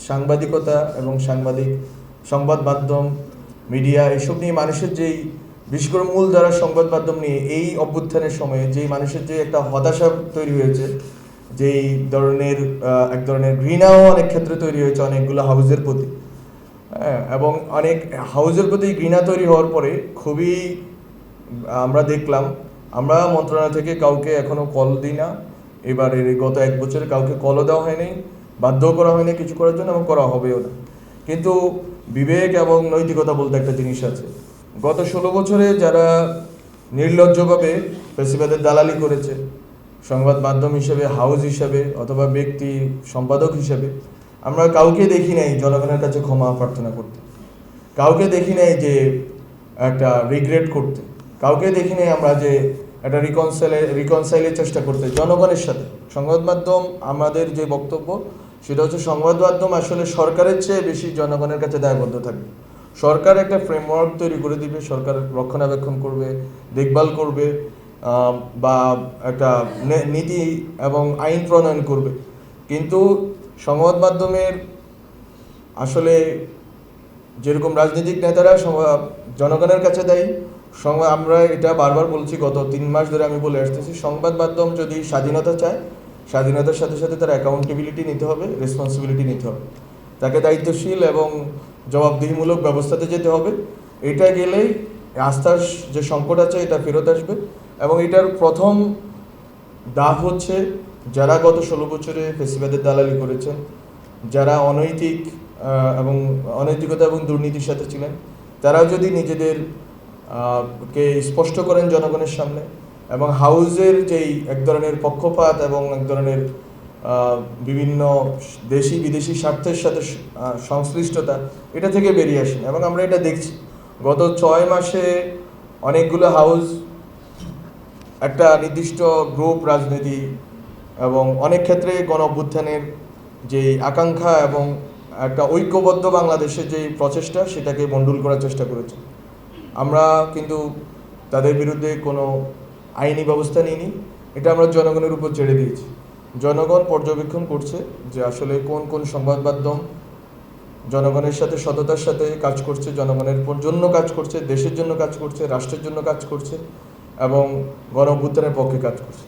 সাংবাদিকতা এবং সংবাদ মাধ্যম, মিডিয়া এসব নিয়ে মানুষের যেই বিশেষ করে মূলধারা সংবাদ মাধ্যম নিয়ে এই অভ্যুত্থানের সময়ে যেই মানুষের যে একটা হতাশা তৈরি হয়েছে, যেই ধরনের এক ধরনের ঘৃণাও অনেক ক্ষেত্রে তৈরি হয়েছে অনেকগুলো হাউজের প্রতি, হ্যাঁ, এবং অনেক হাউজের প্রতি ঘৃণা তৈরি হওয়ার পরে খুবই আমরা দেখলাম, আমরা মন্ত্রণালয় থেকে কাউকে এখনও কল দিই না, এবারের গত 1 বছরে কাউকে কলও দেওয়া হয়নি, বাধ্য করা হয়নি কিছু করার জন্য, এবং করা হবেও না। কিন্তু বিবেক এবং নৈতিকতা বলতে একটা জিনিস আছে। গত 16 বছরে যারা নির্লজ্জভাবে ফেসিবাদের দালালি করেছে, সংবাদ মাধ্যম হিসেবে, হাউস হিসেবে অথবা ব্যক্তি সম্পাদক হিসেবে, আমরা কাউকে দেখি নাই জনগণের কাছে ক্ষমা প্রার্থনা করতে, কাউকে দেখি নাই যে একটা রিগ্রেট করতে, কাউকে দেখি নাই আমরা যে একটা রিকনসাইলের চেষ্টা করতে জনগণের সাথে। সংবাদ মাধ্যম, আমাদের যে বক্তব্য সেটা হচ্ছে সংবাদ মাধ্যম আসলে সরকারের চেয়ে বেশি জনগণের কাছে দায়বদ্ধ থাকবে। সরকার একটা ফ্রেমওয়ার্ক তৈরি করে দিবে, সরকার রক্ষণাবেক্ষণ করবে, দেখভাল করবে, বা একটা নীতি এবং আইন প্রণয়ন করবে। কিন্তু সংবাদ মাধ্যমের আসলে যেরকম রাজনৈতিক নেতারা জনগণের কাছে দেয়, আমরা এটা বারবার বলছি, গত 3 মাস ধরে আমি বলে আসতেছি, সংবাদ মাধ্যম যদি স্বাধীনতা চায়, স্বাধীনতার সাথে সাথে তার অ্যাকাউন্টেবিলিটি নিতে হবে, রেসপন্সিবিলিটি নিতে হবে, তাকে দায়িত্বশীল এবং জবাবদিহিমূলক ব্যবস্থাতে যেতে হবে। এটা গেলেই আস্থার যে সংকট আছে এটা ফেরত আসবে। এবং এটার প্রথম ধাপ হচ্ছে যারা গত 16 বছরে ফেসিবাদের দালালি করেছেন, যারা অনৈতিকতা এবং দুর্নীতির সাথে ছিলেন, তারা যদি নিজেদের কে স্পষ্ট করেন জনগণের সামনে, এবং হাউজের যেই এক ধরনের পক্ষপাত এবং এক ধরনের বিভিন্ন দেশি বিদেশি স্বার্থের সাথে সংশ্লিষ্টতা, এটা থেকে বেরিয়ে আসেন। এবং আমরা এটা দেখছি গত 6 মাসে অনেকগুলো হাউস একটা নির্দিষ্ট গ্রুপ রাজনীতি এবং অনেক ক্ষেত্রে গণ অভ্যুত্থানের যে আকাঙ্ক্ষা এবং একটা ঐক্যবদ্ধ বাংলাদেশের যে প্রচেষ্টা, সেটাকে মণ্ডুল করার চেষ্টা করেছে। আমরা কিন্তু তাদের বিরুদ্ধে কোনো আইনি ব্যবস্থা নিইনি, এটা আমরা জনগণের উপর ছেড়ে দিয়েছি। জনগণ পর্যবেক্ষণ করছে যে আসলে কোন কোন সংবাদ মাধ্যম জনগণের সাথে সততার সাথে কাজ করছে, জনগণের জন্য কাজ করছে, দেশের জন্য কাজ করছে, রাষ্ট্রের জন্য কাজ করছে এবং গণ অভ্যুত্থানের পক্ষে কাজ করছে।